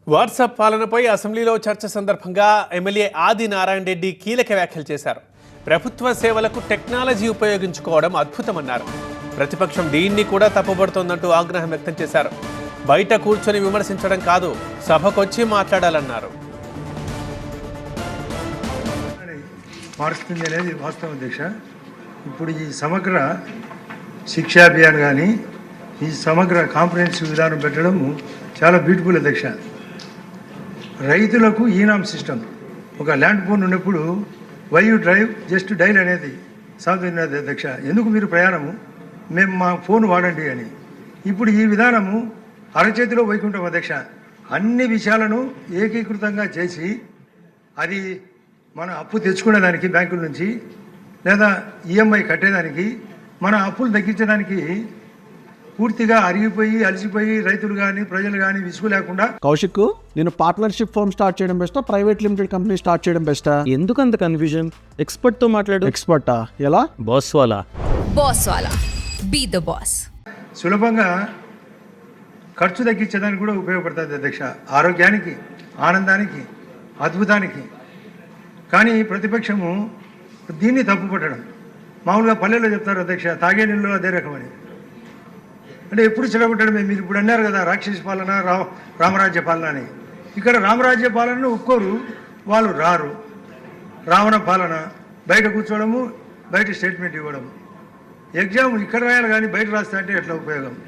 WhatsApp పాలనపై అసెంబ్లీలో చర్చ సందర్భంగా ఎమ్మెల్యే ఆది నారాయణ రెడ్డి కీలక వ్యాఖ్యలు చేశారు. ప్రభుత్వ సేవలకు టెక్నాలజీ ఉపయోగించుకోవడం అద్భుతమన్నారు. ప్రతిపక్షం దీన్ని కూడా తప్పుపడుతోందంటూ ఆగ్రహం వ్యక్తం చేశారు. బయట కూర్చొని విమర్శించడం కాదు, సభకొచ్చి మాట్లాడాలన్నారు. మారుస్తుంది అనేది వాస్తవం అధ్యక్ష. ఇప్పుడు ఈ సమగ్ర శిక్షా అభియాన్ కానీ ఈ సమగ్ర కాంప్రహెన్సివ్ విధానం పెట్టడం చాలా బ్యూటిఫుల్ అధ్యక్ష. రైతులకు ఈనామ్ సిస్టమ్, ఒక ల్యాండ్ ఫోన్ ఉన్నప్పుడు why you drive just dial అనేది సాగుతున్నది అధ్యక్ష. ఎందుకు మీరు ప్రయాణము, మేము మా ఫోన్ వాడండి అని. ఇప్పుడు ఈ విధానము అరచేతిలో వైకుంఠం అధ్యక్ష. అన్ని విషయాలను ఏకీకృతంగా చేసి అది మన అప్పు తెచ్చుకునేదానికి బ్యాంకుల నుంచి లేదా ఈఎంఐ కట్టేదానికి, మన అప్పులు తగ్గించడానికి పూర్తిగా అరిగిపోయి అలసిపోయి రైతులు కానీ ప్రజలు కానీ విసుగు లేకుండా. కౌశిక్, నేను పార్ట్నర్షిప్ ఫర్మ్ స్టార్ట్ చేయడం బెస్టా, ప్రైవేట్ లిమిటెడ్ కంపెనీ స్టార్ట్ చేయడం బెస్టా? ఎందుకు అంత కన్ఫ్యూజన్? ఎక్స్పర్ట్ తో మాట్లాడు. ఎక్స్పర్టా? ఎలా? బాస్ వాలా బీ ద బాస్. సులభంగా ఖర్చు తగ్గించడానికి కూడా ఉపయోగపడుతుంది అధ్యక్ష. ఆరోగ్యానికి, ఆనందానికి, అద్భుతానికి. కానీ ప్రతిపక్షము దీన్ని తప్పుపట్టడం. మామూలుగా పల్లెల్లో చెప్తారు అధ్యక్ష, తాగే నీళ్ళు అదే రకమని. అంటే ఎప్పుడు చెడగొట్టడమే. మీరు ఇప్పుడు అన్నారు కదా రాక్షస పాలన, రామరాజ్య పాలన అని. ఇక్కడ రామరాజ్య పాలనను ఒప్పుకోరు, వాళ్ళు రారు. రావణ పాలన, బయట కూర్చోవడము, బయట స్టేట్మెంట్ ఇవ్వడం. ఎగ్జామ్ ఇక్కడ రాయాలి కానీ బయట రాస్తా అంటే ఎట్లా ఉపయోగం?